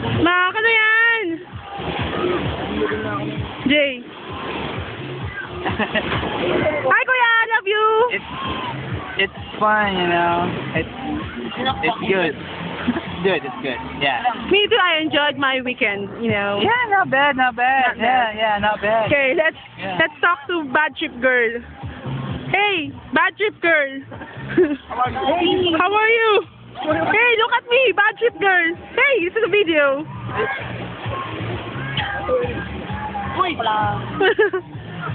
Mak, ano yan? Jay. Hi, Kuya! I love you! It's fun, you know. It's good. It's good. Yeah. Me too, I enjoyed my weekend, you know. Yeah, not bad. Not bad. Yeah, not bad. Okay, let's talk to Bad Trip Girl. Hey, Bad Trip Girl. How are you? Hey, look at me, Bad Trip Girl. Hey, this is a video.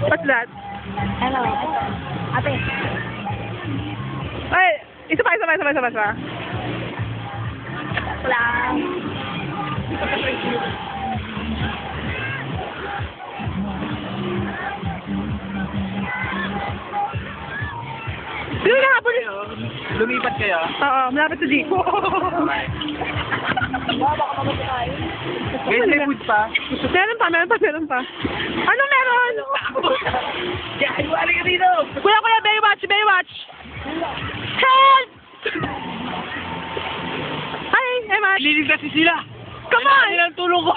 What's that? Hello. Ate. Ay, isa pa. Wala. Sino na hapon? Lumipat kayo? Oo, malapit sa jeep. Guys, may food pa? Meron pa. Anong meron? Wala ka dito! Kuya, Baywatch! Help! Hi, Emma. Liligtas si sila! Come on! Kailangan ng tulong ko!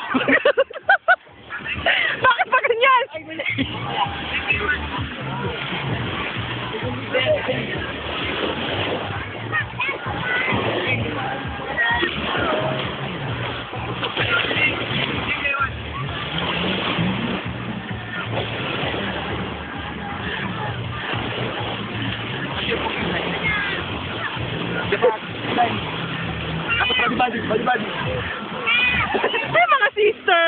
Bakit pa ganyan? Badi. Ay, mga sister!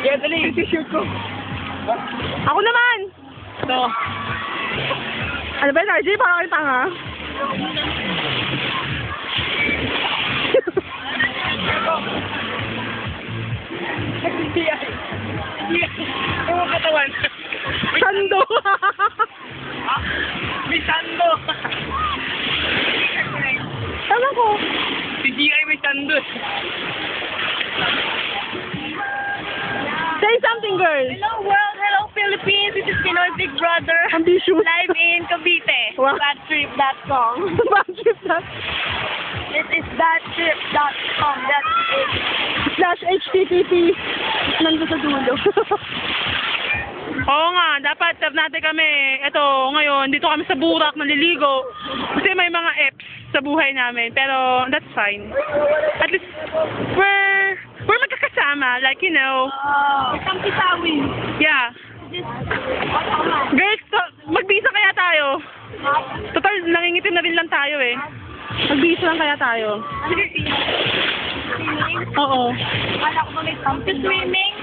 Kaya dali, t-shirt ko. Ako naman! Ito. Ano ba, RJ? Parang kayo tanga. Ano katawan? Sando! May sando! Tama ko. Si G.I. may sando. Say something, girl. Hello world, hello Philippines. This is Pinoy Big Brother. Ambitious. Live in Cavite. Wow. Badtrip.com. Badtrip na. This is badtrip.com. That's it. /HTTP. Nandito sa dulo. Oo nga, dapat natin kami, eto, ngayon, dito kami sa Burak, naliligo. Kasi may mga apps sa buhay namin, pero that's fine. At least, we're magkakasama, like, you know. Isang kisawin. Yeah. Girls, magbisa kaya tayo. Total, nangingitim na rin lang tayo eh. Magbisa lang kaya tayo. Oo. Kala ko ba may something swimming?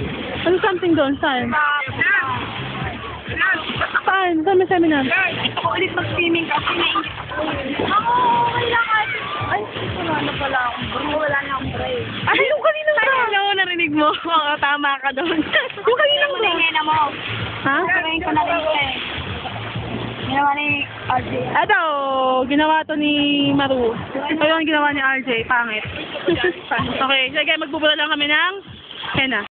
Ano something doon? Saan? Saan? Saan may seminar? Ako ulit mag-swimming kasi naingit ako. Okay lang ate. Ay, wala na pala akong break. Wala na akong break. Ay, yung kanina ba? Ano, narinig mo? Oo, tama ka doon. Yung kanina ba? Tingin mo. Ha? Tingin ko na rin eh. Ginawa ni RJ. Eto, ginawa to ni Maru. Ito yung ginawa ni RJ, pangit. Okay, sige, magbubula lang kami ng henna.